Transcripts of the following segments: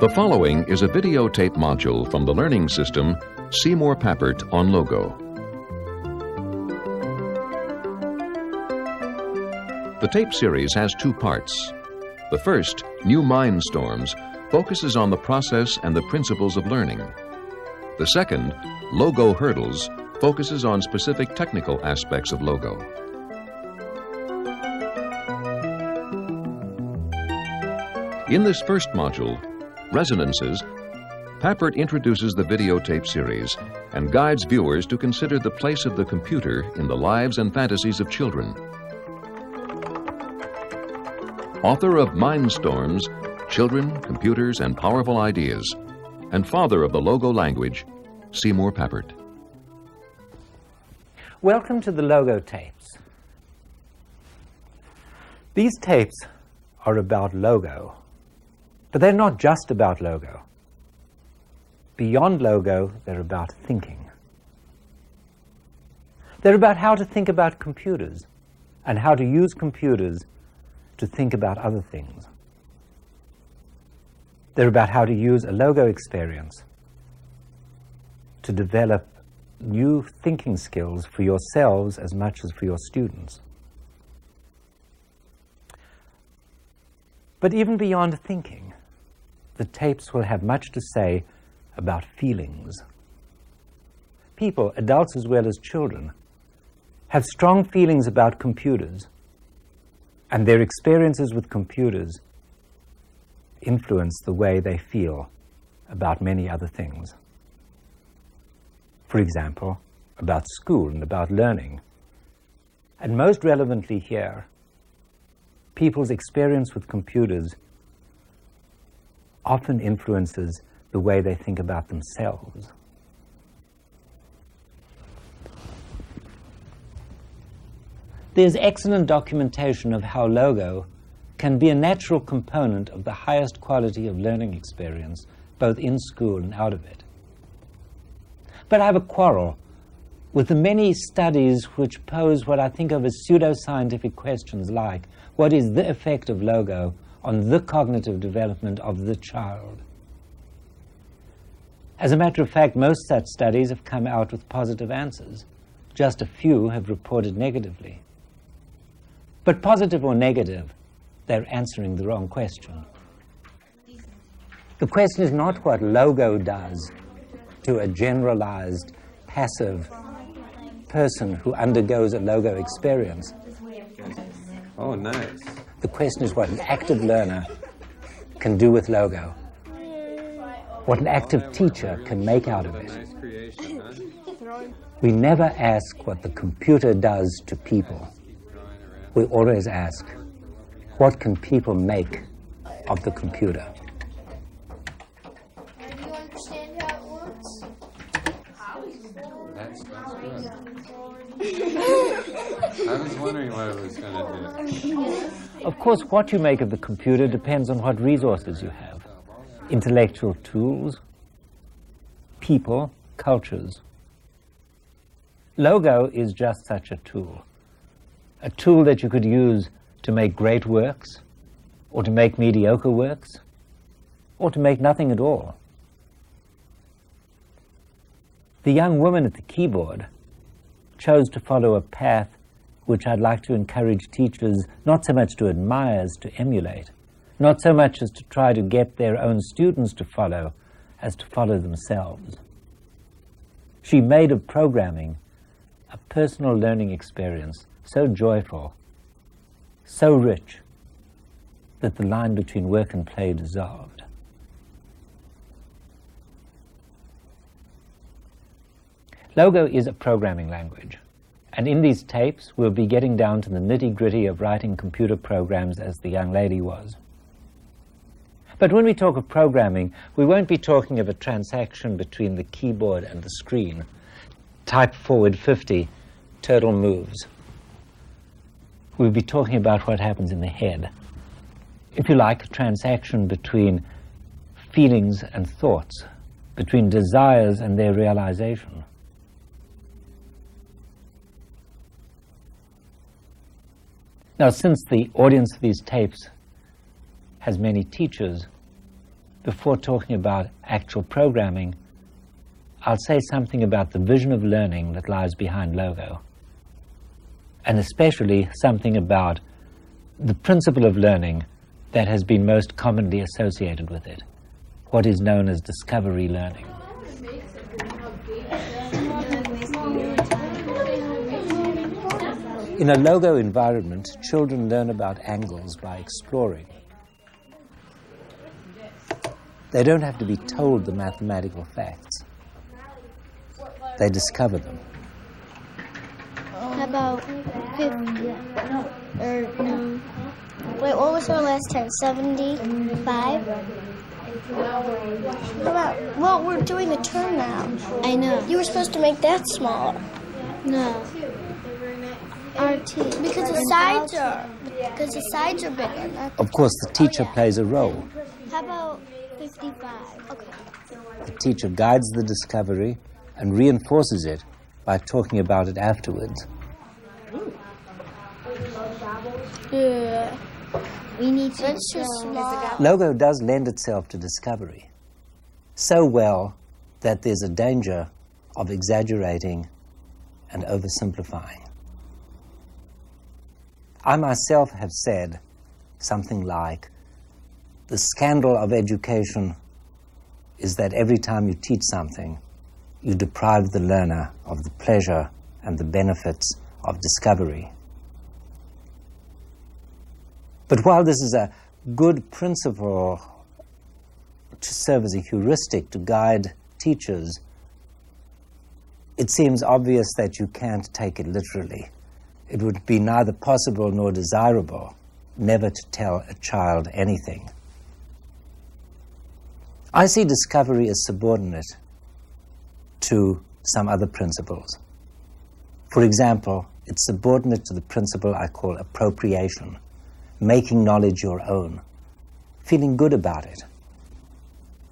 The following is a videotape module from the learning system Seymour Papert on Logo. The tape series has two parts. The first, New Minstorms, focuses on the process and the principles of learning. The second, Logo Hurdles, focuses on specific technical aspects of Logo. In this first module, Resonances, Papert introduces the videotape series and guides viewers to consider the place of the computer in the lives and fantasies of children. Author of Minstorms, Children, Computers, and Powerful Ideas, and father of the Logo language, Seymour Papert. Welcome to the Logo tapes. These tapes are about Logo, but they're not just about Logo. Beyond Logo, they're about thinking. They're about how to think about computers and how to use computers to think about other things. They're about how to use a Logo experience to develop new thinking skills for yourselves as much as for your students. But even beyond thinking, the tapes will have much to say about feelings. People, adults as well as children, have strong feelings about computers, and their experiences with computers influence the way they feel about many other things. For example, about school and about learning. And most relevantly here, people's experience with computers often influences the way they think about themselves. There's excellent documentation of how Logo can be a natural component of the highest quality of learning experience, both in school and out of it. But I have a quarrel with the many studies which pose what I think of as pseudoscientific questions like, what is the effect of Logo on the cognitive development of the child? As a matter of fact, most such studies have come out with positive answers. Just a few have reported negatively. But positive or negative, they're answering the wrong question. The question is not what Logo does to a generalized, passive person who undergoes a Logo experience. Oh, nice. The question is what an active learner can do with Logo, what an active teacher can make out of it. Nice creation, huh? We never ask what the computer does to people. We always ask, what can people make of the computer? Do you understand how it works? That's good. I was wondering what it was going to do. Of course, what you make of the computer depends on what resources you have. Intellectual tools, people, cultures. Logo is just such a tool that you could use to make great works, or to make mediocre works, or to make nothing at all. The young woman at the keyboard chose to follow a path which I'd like to encourage teachers not so much to admire as to emulate, not so much as to try to get their own students to follow as to follow themselves. She made of programming a personal learning experience so joyful, so rich, that the line between work and play dissolved. Logo is a programming language, and in these tapes we'll be getting down to the nitty-gritty of writing computer programs as the young lady was. But when we talk of programming, we won't be talking of a transaction between the keyboard and the screen. Type forward 50, turtle moves. We'll be talking about what happens in the head. If you like, a transaction between feelings and thoughts, between desires and their realization. Now, since the audience of these tapes has many teachers, before talking about actual programming, I'll say something about the vision of learning that lies behind Logo, and especially something about the principle of learning that has been most commonly associated with it, what is known as discovery learning. In a Logo environment, children learn about angles by exploring. They don't have to be told the mathematical facts. They discover them. How about 50? Or no. Wait, what was our last time? 75? How about, well, we're doing a term now. I know. You were supposed to make that smaller. No. RT. Because the sides are bigger. Of course, the teacher plays a role. How about 55? Okay. The teacher guides the discovery and reinforces it by talking about it afterwards. Yeah. We need to. That's too small. Logo does lend itself to discovery so well that there's a danger of exaggerating and oversimplifying. I myself have said something like, the scandal of education is that every time you teach something, you deprive the learner of the pleasure and the benefits of discovery. But while this is a good principle to serve as a heuristic to guide teachers, it seems obvious that you can't take it literally. It would be neither possible nor desirable never to tell a child anything. I see discovery as subordinate to some other principles. For example, it's subordinate to the principle I call appropriation, making knowledge your own, feeling good about it.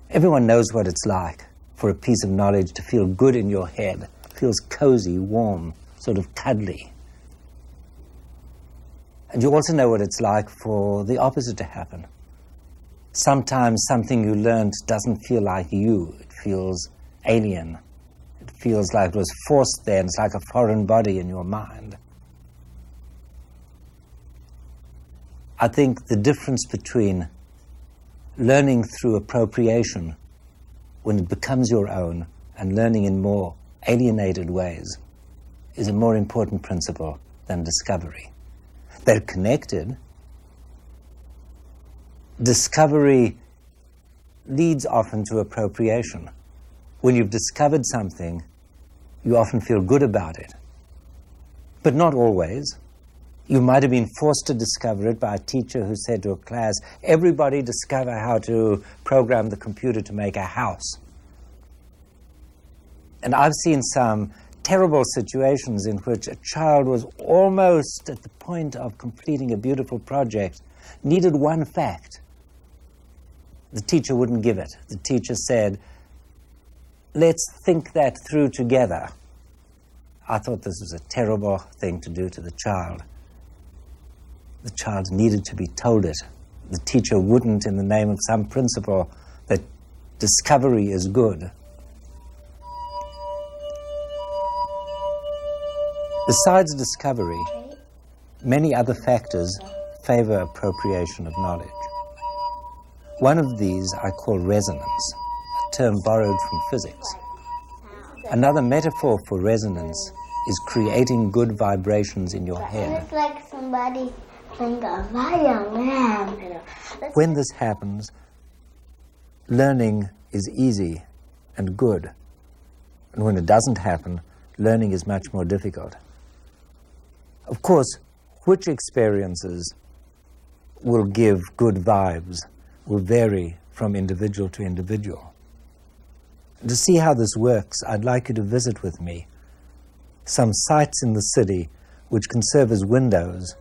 Everyone knows what it's like for a piece of knowledge to feel good in your head, feels cozy, warm, sort of cuddly. And you also know what it's like for the opposite to happen. Sometimes something you learned doesn't feel like you. It feels alien. It feels like it was forced there, and it's like a foreign body in your mind. I think the difference between learning through appropriation, when it becomes your own, and learning in more alienated ways, is a more important principle than discovery. They're connected. Discovery leads often to appropriation. When you've discovered something, you often feel good about it. But not always. You might have been forced to discover it by a teacher who said to a class, everybody discover how to program the computer to make a house. And I've seen some terrible situations in which a child was almost at the point of completing a beautiful project, needed one fact. The teacher wouldn't give it. The teacher said, let's think that through together. I thought this was a terrible thing to do to the child. The child needed to be told it. The teacher wouldn't, in the name of some principle that discovery is good. Besides discovery, many other factors favor appropriation of knowledge. One of these I call resonance, a term borrowed from physics. Another metaphor for resonance is creating good vibrations in your head. It's like somebody playing a violin. When this happens, learning is easy and good. And when it doesn't happen, learning is much more difficult. Of course, which experiences will give good vibes will vary from individual to individual. To see how this works, I'd like you to visit with me some sites in the city which can serve as windows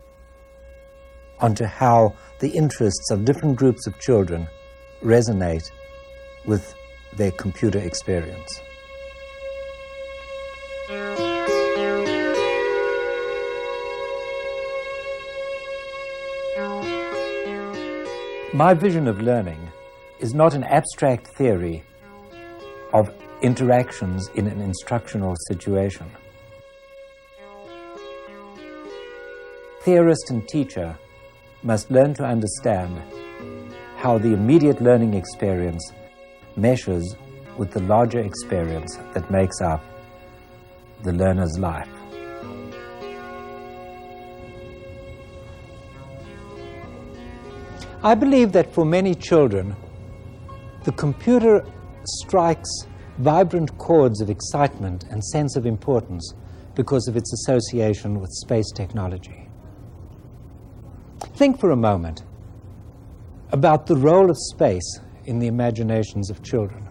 onto how the interests of different groups of children resonate with their computer experience. My vision of learning is not an abstract theory of interactions in an instructional situation. Theorist and teacher must learn to understand how the immediate learning experience meshes with the larger experience that makes up the learner's life. I believe that for many children, the computer strikes vibrant chords of excitement and sense of importance because of its association with space technology. Think for a moment about the role of space in the imaginations of children.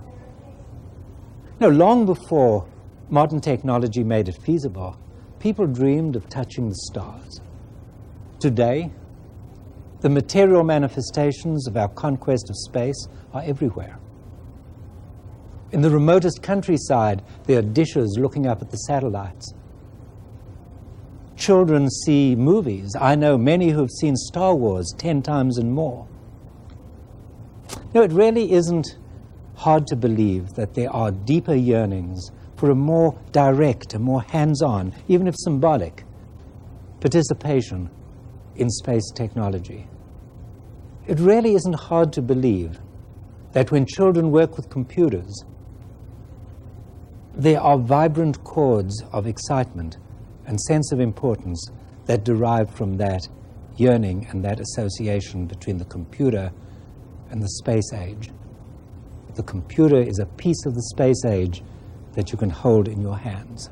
Now, long before modern technology made it feasible, people dreamed of touching the stars. Today, the material manifestations of our conquest of space are everywhere. In the remotest countryside, there are dishes looking up at the satellites. Children see movies. I know many who have seen Star Wars 10 times and more. No, it really isn't hard to believe that there are deeper yearnings for a more direct, a more hands-on, even if symbolic, participation in space technology. It really isn't hard to believe that when children work with computers, there are vibrant chords of excitement and sense of importance that derive from that yearning and that association between the computer and the space age. The computer is a piece of the space age that you can hold in your hands.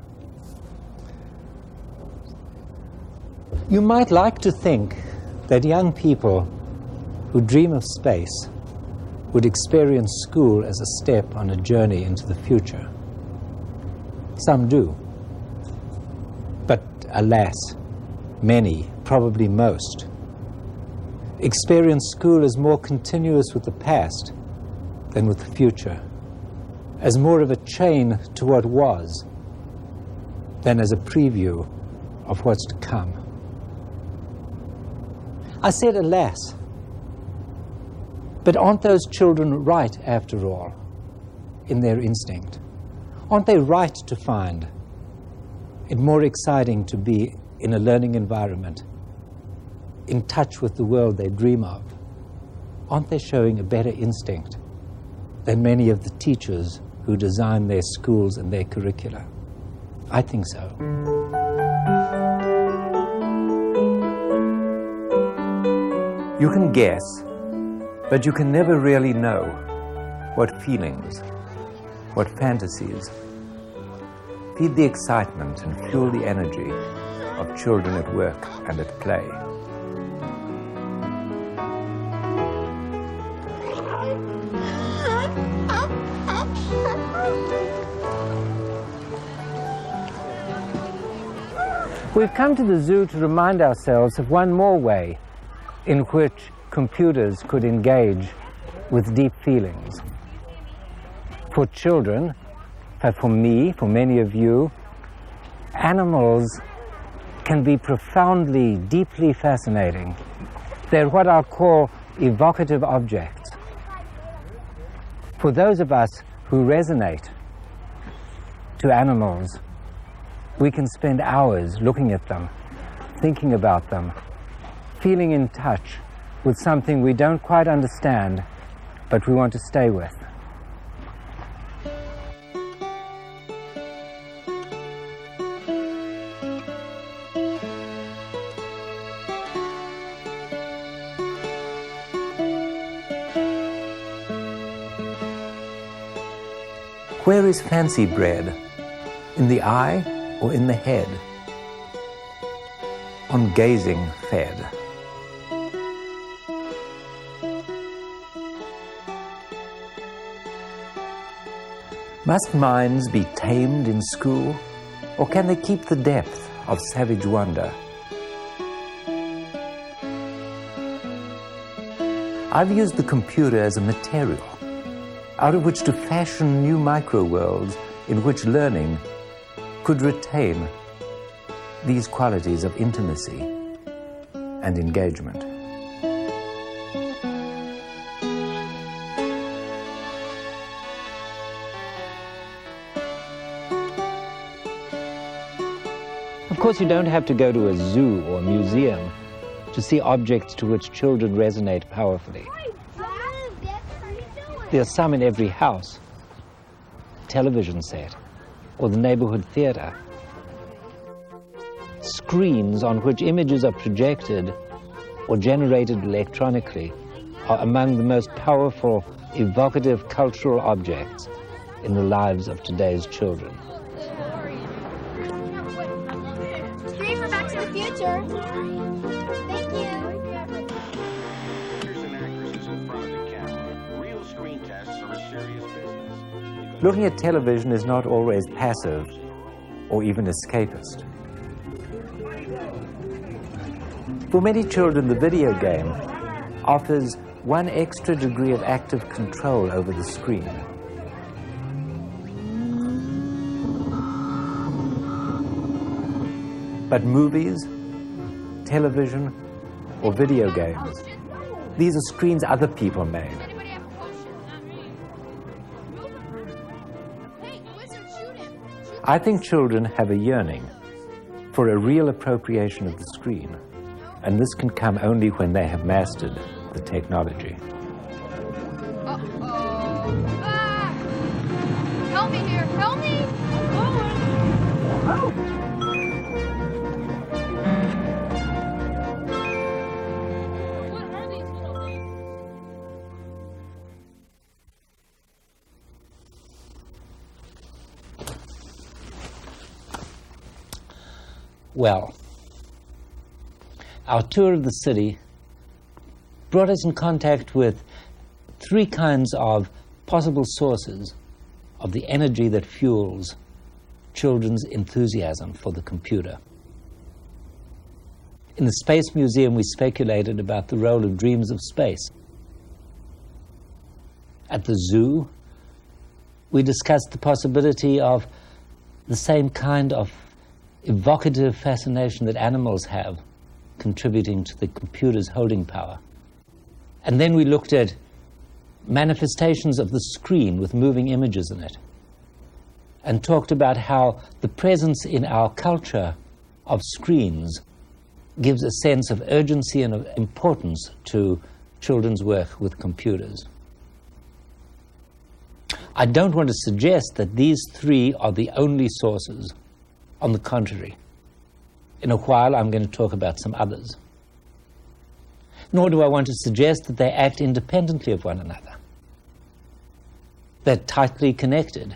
You might like to think that young people who dream of space would experience school as a step on a journey into the future. Some do. But alas, many, probably most, experience school as more continuous with the past than with the future, as more of a chain to what was than as a preview of what's to come. I said alas, but aren't those children right, after all, in their instinct? Aren't they right to find it more exciting to be in a learning environment, in touch with the world they dream of? Aren't they showing a better instinct than many of the teachers who design their schools and their curricula? I think so. You can guess, but you can never really know what feelings, what fantasies feed the excitement and fuel the energy of children at work and at play. We've come to the zoo to remind ourselves of one more way in which computers could engage with deep feelings. For children, for me, for many of you, animals can be profoundly, deeply fascinating. They're what I'll call evocative objects. For those of us who resonate to animals, we can spend hours looking at them, thinking about them, feeling in touch with something we don't quite understand, but we want to stay with. Where is fancy bred? In the eye or in the head? On gazing fed. Must minds be tamed in school, or can they keep the depth of savage wonder? I've used the computer as a material out of which to fashion new micro-worlds in which learning could retain these qualities of intimacy and engagement. course, you don't have to go to a zoo or a museum to see objects to which children resonate powerfully. There are some in every house, television set, or the neighborhood theater. Screens on which images are projected or generated electronically are among the most powerful, evocative cultural objects in the lives of today's children. Screen for Back to the Future. Thank you. Looking at television is not always passive or even escapist. For many children, the video game offers one extra degree of active control over the screen. But movies, television, or video games, these are screens other people made. I think children have a yearning for a real appropriation of the screen, and this can come only when they have mastered the technology. Help me here, help me! What are these little things? Well, our tour of the city brought us in contact with three kinds of possible sources of the energy that fuels children's enthusiasm for the computer. In the Space Museum, we speculated about the role of dreams of space. At the zoo, we discussed the possibility of the same kind of evocative fascination that animals have, contributing to the computer's holding power. And then we looked at manifestations of the screen with moving images in it, and talked about how the presence in our culture of screens gives a sense of urgency and of importance to children's work with computers. I don't want to suggest that these three are the only sources. On the contrary, in a while I'm going to talk about some others. Nor do I want to suggest that they act independently of one another. They're tightly connected.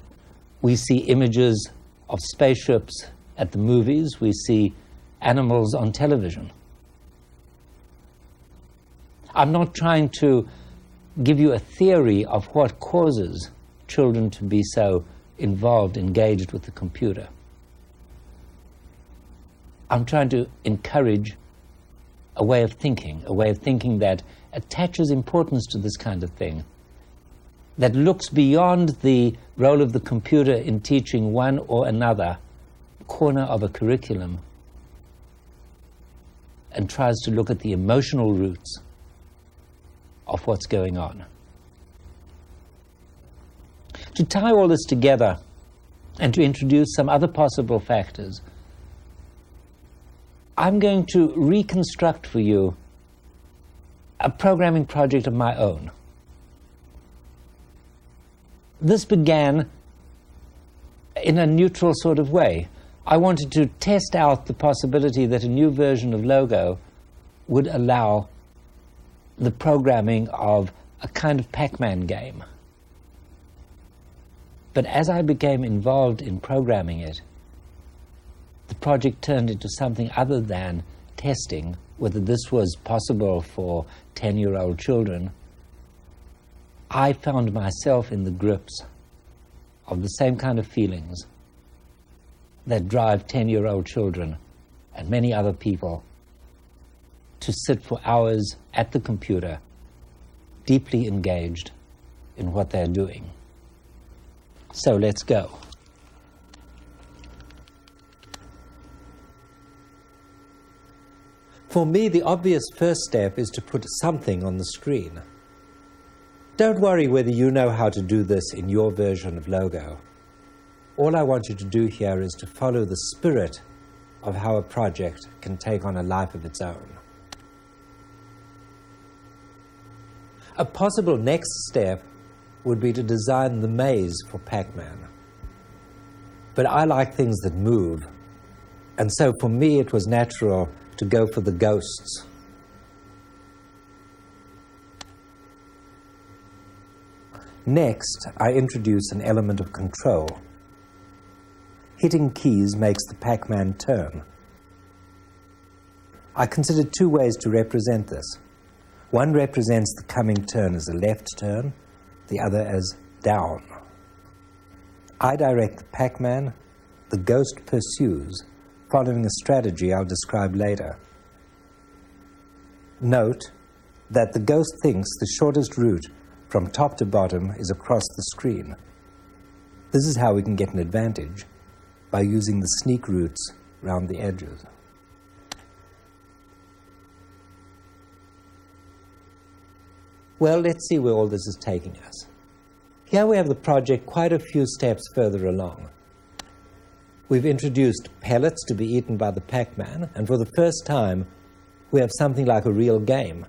We see images of spaceships at the movies. We see animals on television. I'm not trying to give you a theory of what causes children to be so involved, engaged with the computer. I'm trying to encourage a way of thinking that attaches importance to this kind of thing, that looks beyond the role of the computer in teaching one or another corner of a curriculum and tries to look at the emotional roots of what's going on. To tie all this together and to introduce some other possible factors, I'm going to reconstruct for you a programming project of my own. This began in a neutral sort of way. I wanted to test out the possibility that a new version of Logo would allow the programming of a kind of Pac-Man game. But as I became involved in programming it, the project turned into something other than testing whether this was possible for 10-year-old children. I found myself in the grips of the same kind of feelings that drive 10-year-old children and many other people to sit for hours at the computer, deeply engaged in what they're doing. So let's go. For me, the obvious first step is to put something on the screen. Don't worry whether you know how to do this in your version of Logo. All I want you to do here is to follow the spirit of how a project can take on a life of its own. A possible next step would be to design the maze for Pac-Man. But I like things that move, and so for me it was natural to go for the ghosts. Next, I introduce an element of control. Hitting keys makes the Pac-Man turn. I considered two ways to represent this. One represents the coming turn as a left turn, the other as down. I direct the Pac-Man, the ghost pursues, following a strategy I'll describe later. Note that the ghost thinks the shortest route from top to bottom is across the screen. This is how we can get an advantage, by using the sneak routes around the edges. Well, let's see where all this is taking us. Here we have the project quite a few steps further along. We've introduced pellets to be eaten by the Pac-Man, and for the first time, we have something like a real game.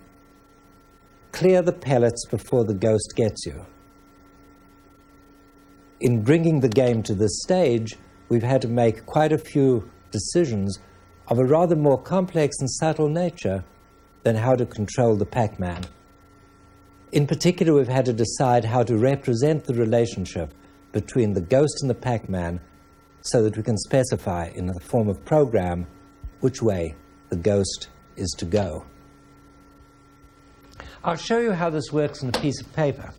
Clear the pellets before the ghost gets you. In bringing the game to this stage, we've had to make quite a few decisions of a rather more complex and subtle nature than how to control the Pac-Man. In particular, we've had to decide how to represent the relationship between the ghost and the Pac-Man so that we can specify in the form of program which way the ghost is to go. I'll show you how this works on a piece of paper.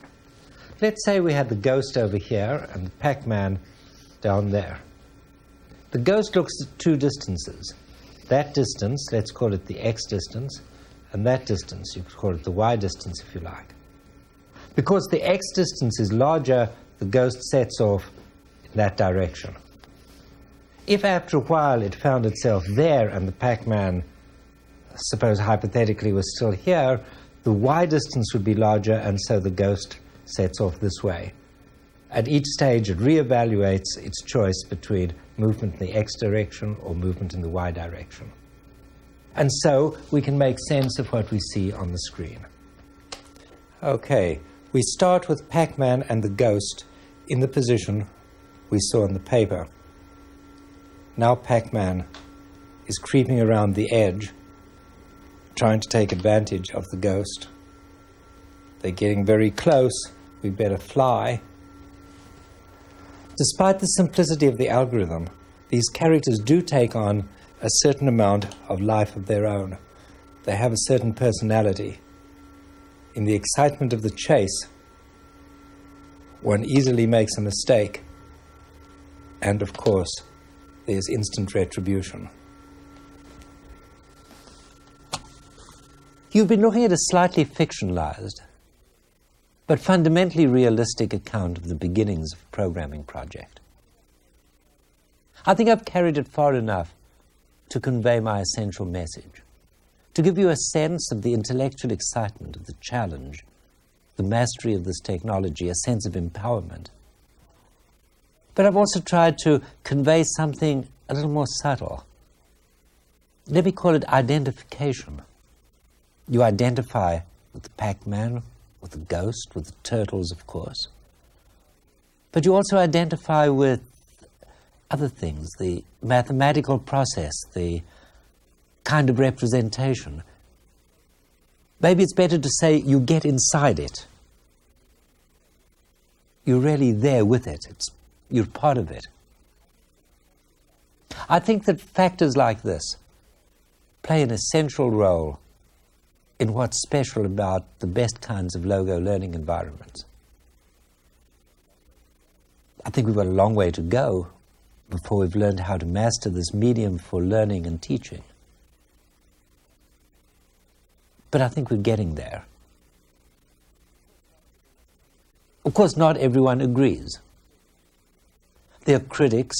Let's say we had the ghost over here and the Pac-Man down there. The ghost looks at two distances. That distance, let's call it the x distance, and that distance, you could call it the y distance if you like. Because the x distance is larger, the ghost sets off in that direction. If after a while it found itself there and the Pac-Man, suppose hypothetically, was still here, the y distance would be larger, and so the ghost sets off this way. At each stage, it reevaluates its choice between movement in the x direction or movement in the y direction. And so we can make sense of what we see on the screen. Okay, we start with Pac-Man and the ghost in the position we saw on the paper. Now Pac-Man is creeping around the edge, trying to take advantage of the ghost. They're getting very close. We better fly. Despite the simplicity of the algorithm, these characters do take on a certain amount of life of their own. They have a certain personality. In the excitement of the chase, one easily makes a mistake. And of course, there's instant retribution. You've been looking at a slightly fictionalized, but fundamentally realistic account of the beginnings of a programming project. I think I've carried it far enough to convey my essential message, to give you a sense of the intellectual excitement of the challenge, the mastery of this technology, a sense of empowerment. But I've also tried to convey something a little more subtle. Let me call it identification. You identify with the Pac-Man, with the ghost, with the turtles, of course. But you also identify with other things, the mathematical process, the kind of representation. Maybe it's better to say you get inside it. You're really there with it. You're part of it. I think that factors like this play an essential role in what's special about the best kinds of logo learning environments. I think we've got a long way to go before we've learned how to master this medium for learning and teaching. But I think we're getting there. Of course, not everyone agrees. There are critics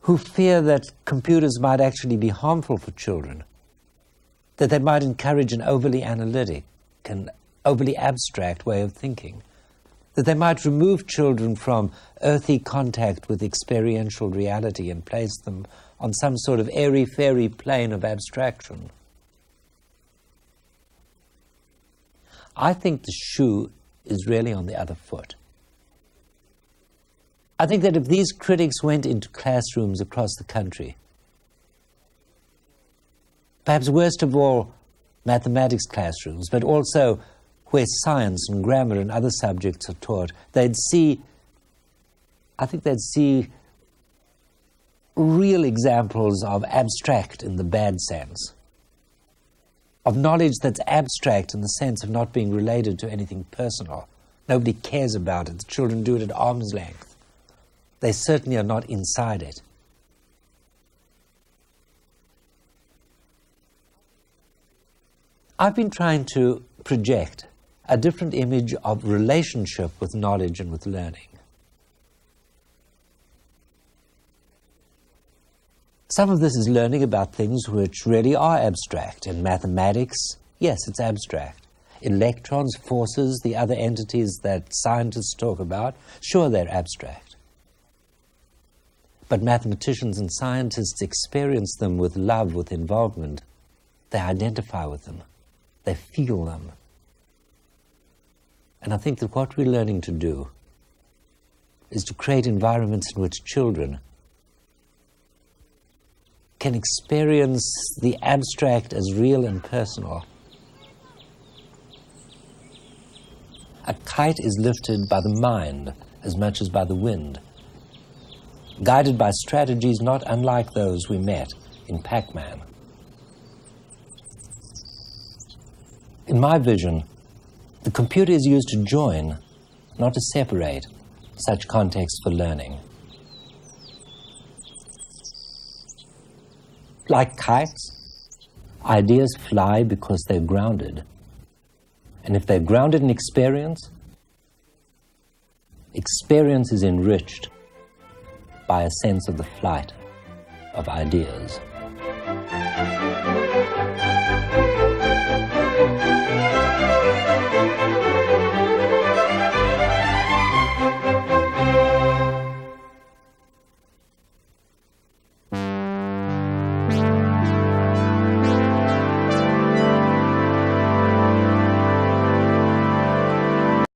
who fear that computers might actually be harmful for children, that they might encourage an overly analytic and overly abstract way of thinking, that they might remove children from earthy contact with experiential reality and place them on some sort of airy-fairy plane of abstraction. I think the shoe is really on the other foot. I think that if these critics went into classrooms across the country, perhaps worst of all, mathematics classrooms, but also where science and grammar and other subjects are taught, I think they'd see real examples of abstract in the bad sense, of knowledge that's abstract in the sense of not being related to anything personal. Nobody cares about it. The children do it at arm's length. They certainly are not inside it. I've been trying to project a different image of relationship with knowledge and with learning. Some of this is learning about things which really are abstract. In mathematics, yes, it's abstract. Electrons, forces, the other entities that scientists talk about, sure, they're abstract. But mathematicians and scientists experience them with love, with involvement. They identify with them. They feel them. And I think that what we're learning to do is to create environments in which children can experience the abstract as real and personal. A kite is lifted by the mind as much as by the wind, guided by strategies not unlike those we met in Pac-Man. In my vision, the computer is used to join, not to separate, such contexts for learning. Like kites, ideas fly because they're grounded. And if they're grounded in experience, experience is enriched by a sense of the flight of ideas.